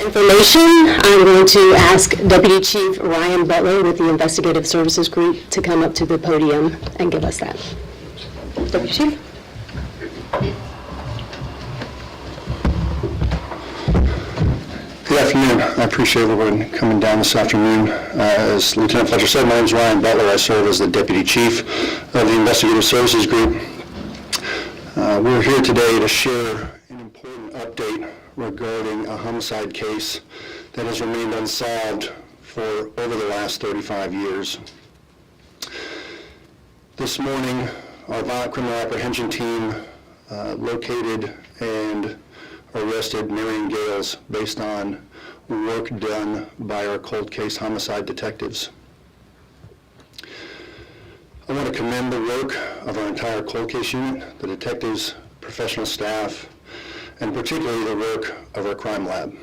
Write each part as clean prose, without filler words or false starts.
information, I'm going to ask Deputy Chief Ryan Butler with the Investigative Services Group to come up to the podium and give us that. Deputy Chief. Good afternoon. I appreciate everyone coming down this afternoon. As Lieutenant Fletcher said, my name is Ryan Butler. I serve as the Deputy Chief of the Investigative Services Group. We're here today to share an important update regarding a homicide case that has remained unsolved for over the last 35 years. This morning, our violent criminal apprehension team located and arrested Marion Gales based on work done by our cold case homicide detectives. I want to commend the work of our entire cold case unit, the detectives, professional staff, and particularly the work of our crime lab.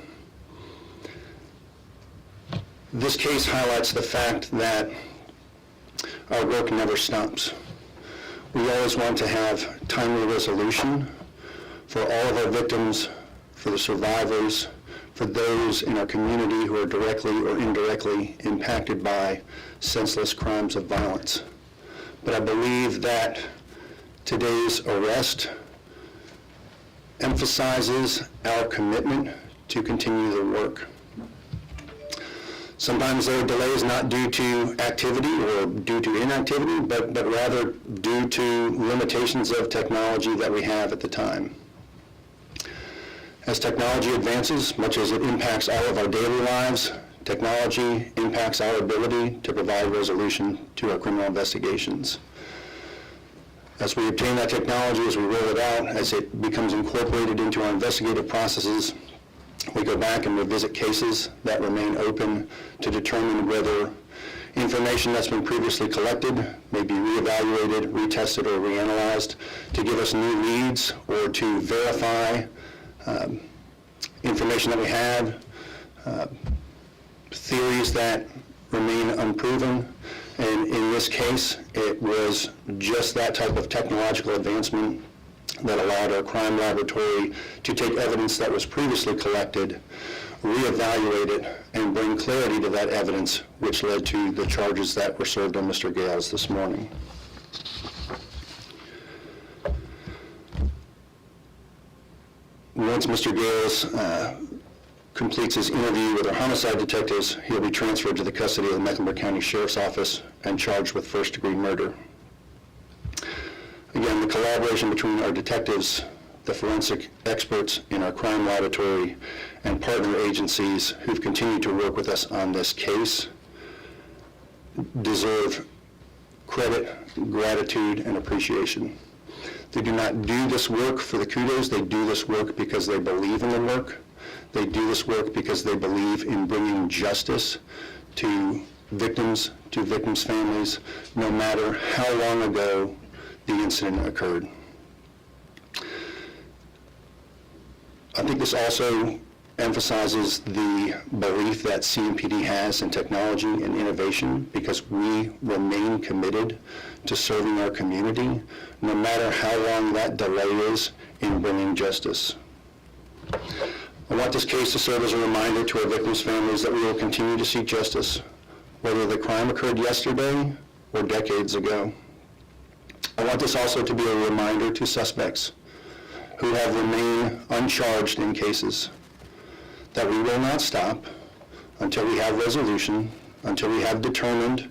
This case highlights the fact that our work never stops. We always want to have timely resolution for all of our victims, for the survivors, for those in our community who are directly or indirectly impacted by senseless crimes of violence. But I believe that today's arrest emphasizes our commitment to continue the work. Sometimes there are delays not due to activity or due to inactivity, but rather due to limitations of technology that we have at the time. As technology advances, much as it impacts all of our daily lives, technology impacts our ability to provide resolution to our criminal investigations. As we obtain that technology, as we roll it out, as it becomes incorporated into our investigative processes, we go back and revisit cases that remain open to determine whether information that's been previously collected may be reevaluated, retested, or reanalyzed to give us new leads or to verify information that we have, theories that remain unproven. And in this case, it was just that type of technological advancement that allowed our crime laboratory to take evidence that was previously collected, reevaluate it, and bring clarity to that evidence, which led to the charges that were served on Mr. Gales this morning. Once Mr. Gales completes his interview with our homicide detectives, he'll be transferred to the custody of the Mecklenburg County Sheriff's Office and charged with first-degree murder. Again, the collaboration between our detectives, the forensic experts in our crime laboratory, and partner agencies who've continued to work with us on this case deserve credit, gratitude, and appreciation. They do not do this work for the kudos. They do this work because they believe in the work. They do this work because they believe in bringing justice to victims families, no matter how long ago the incident occurred. I think this also emphasizes the belief that CMPD has in technology and innovation, because we remain committed to serving our community, no matter how long that delay is in bringing justice. I want this case to serve as a reminder to our victims' families that we will continue to seek justice, whether the crime occurred yesterday or decades ago. I want this also to be a reminder to suspects who have remained uncharged in cases that we will not stop until we have resolution, until we have determined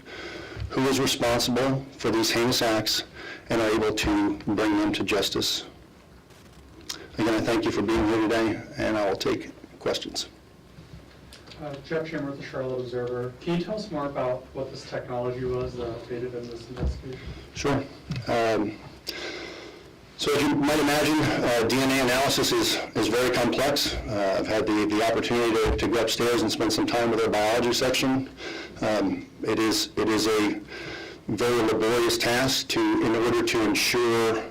who is responsible for these heinous acts and are able to bring them to justice. Again, I thank you for being here today, and I will take questions. Jeff Schimmer with the Charlotte Observer. Can you tell us more about what this technology was that aided in this investigation? Sure. So as you might imagine, DNA analysis is very complex. I've had the opportunity to go upstairs and spend some time with our biology section. It is a very laborious task in order to ensure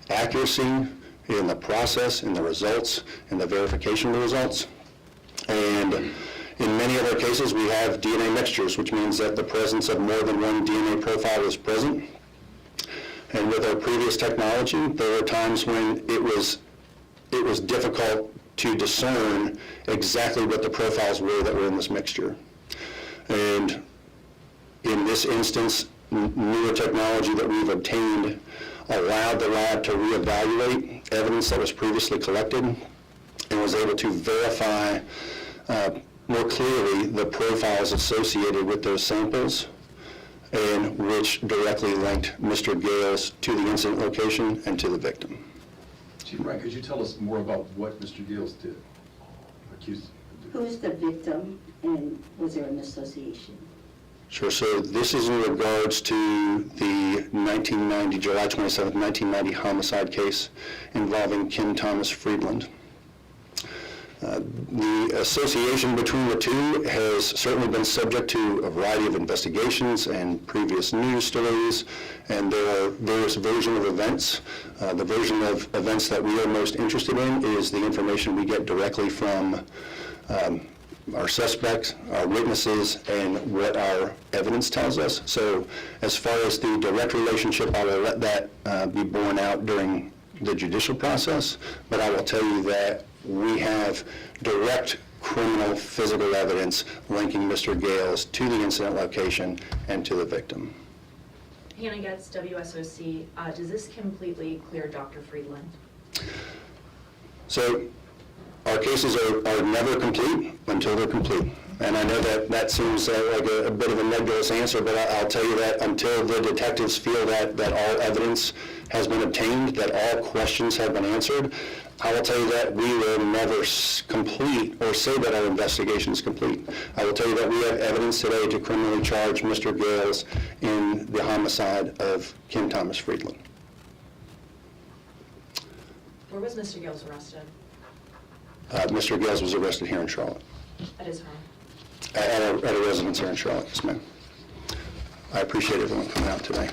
accuracy in the process, in the results, in the verification of the results. And in many other cases, we have DNA mixtures, which means that the presence of more than one DNA profile is present. And with our previous technology, there were times when it was difficult to discern exactly what the profiles were that were in this mixture. And in this instance, newer technology that we've obtained allowed the lab to reevaluate evidence that was previously collected and was able to verify more clearly the profiles associated with those samples, and which directly linked Mr. Gales to the incident location and to the victim. Chief Ryan, could you tell us more about what Mr. Gales did? Accused. Who's the victim, and was there an association? Sure, so this is in regards to the July 27th, 1990 homicide case involving Kim Thomas Friedland. The association between the two has certainly been subject to a variety of investigations and previous news stories, and there are various versions of events. The version of events that we are most interested in is the information we get directly from our suspects, our witnesses, and what our evidence tells us. So as far as the direct relationship, I will let that be borne out during the judicial process, but I will tell you that we have direct criminal physical evidence linking Mr. Gales to the incident location and to the victim. Hannah Getz, WSOC. Does this completely clear Dr. Friedland? So our cases are never complete until they're complete. And I know that seems like a bit of a nebulous answer, but I'll tell you that until the detectives feel that all evidence has been obtained, that all questions have been answered, I will tell you that we will never complete or say that our investigation is complete. I will tell you that we have evidence today to criminally charge Mr. Gales in the homicide of Kim Thomas Friedland. Where was Mr. Gales arrested? Mr. Gales was arrested here in Charlotte, At his home. at a residence here in Charlotte, yes, ma'am. I appreciate everyone coming out today,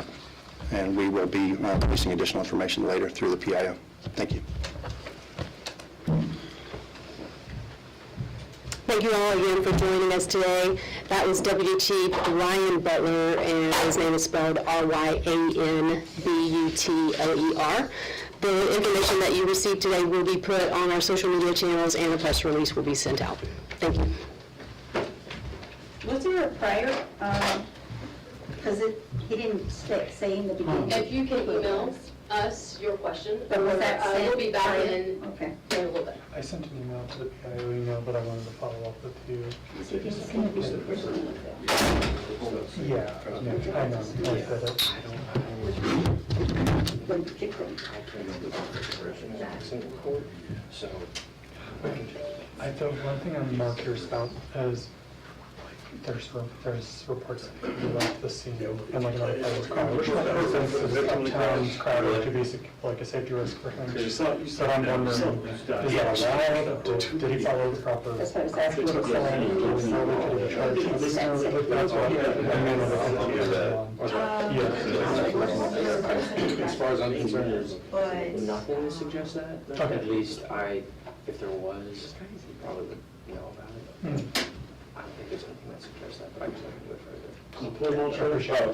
and we will be releasing additional information later through the PIO. Thank you. Thank you all again for joining us today. That was Deputy Chief Ryan Butler, and his name is spelled RyanButler. The information that you received today will be put on our social media channels, and a press release will be sent out. Thank you. Was there a prior, because he didn't say in the beginning. If you can email us your question, But was that sent we'll be back prior? in Okay. a little bit. I sent an email to the PIO email, but I wanted to follow up with you. So he's going to be the person with that. Yeah, I know. I said it. When you get them. I thought one thing I'm not curious about is there's reports that people left the scene and like another part of the crowd, which makes sense as uptown's crowd to be like a safety risk for him. So I'm wondering, is that allowed? Did he follow the proper? That's what I was asking. Could he be charged with that? As far as I'm concerned, there's But- nothing to suggest that. Okay. At least if there was, you probably would know about it. I don't think there's anything that suggests that, but I can look into it further. I appreciate it.